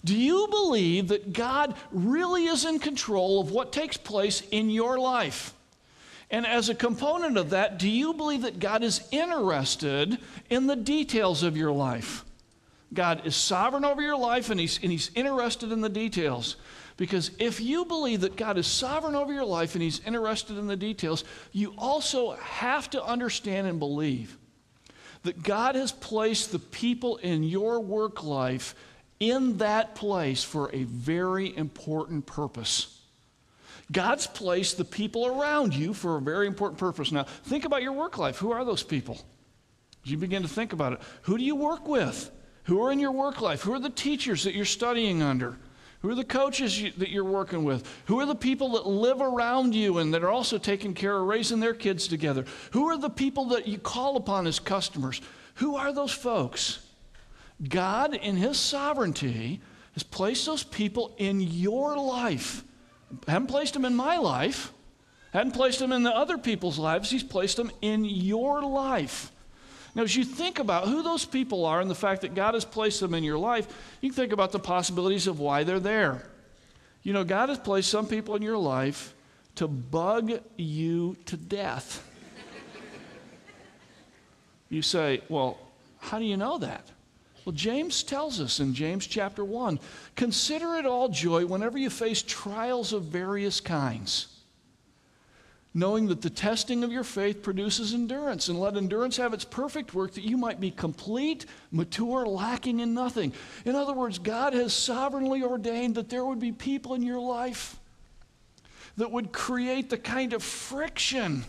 Do you believe that God really is in control of what takes place in your life? And as a component of that, do you believe that God is interested in the details of your life? God is sovereign over your life, and He's interested in the details. Because if you believe that God is sovereign over your life and He's interested in the details, you also have to understand and believe that God has placed the people in your work life in that place for a very important purpose. God's placed the people around you for a very important purpose. Now, think about your work life. Who are those people? As you begin to think about it, who do you work with? Who are in your work life? Who are the teachers that you're studying under? Who are the coaches that you're working with? Who are the people that live around you and that are also taking care of raising their kids together? Who are the people that you call upon as customers? Who are those folks? God, in His sovereignty, has placed those people in your life. Haven't placed them in my life. Hadn't placed them in the other people's lives. He's placed them in your life. Now, as you think about who those people are and the fact that God has placed them in your life, you can think about the possibilities of why they're there. You know, God has placed some people in your life to bug you to death. You say, well, how do you know that? Well, James tells us in James chapter 1, consider it all joy whenever you face trials of various kinds, knowing that the testing of your faith produces endurance, and let endurance have its perfect work, that you might be complete, mature, lacking in nothing. In other words, God has sovereignly ordained that there would be people in your life that would create the kind of friction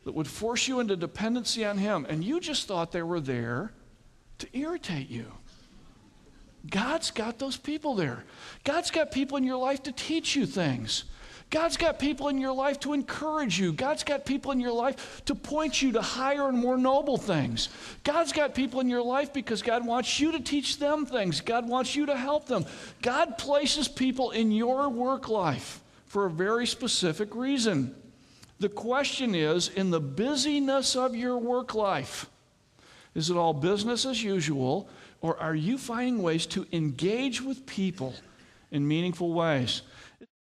that would force you into dependency on Him, and you just thought they were there to irritate you. God's got those people there. God's got people in your life to teach you things. God's got people in your life to encourage you. God's got people in your life to point you to higher and more noble things. God's got people in your life because God wants you to teach them things. God wants you to help them. God places people in your work life for a very specific reason. The question is, in the busyness of your work life, is it all business as usual, or are you finding ways to engage with people in meaningful ways?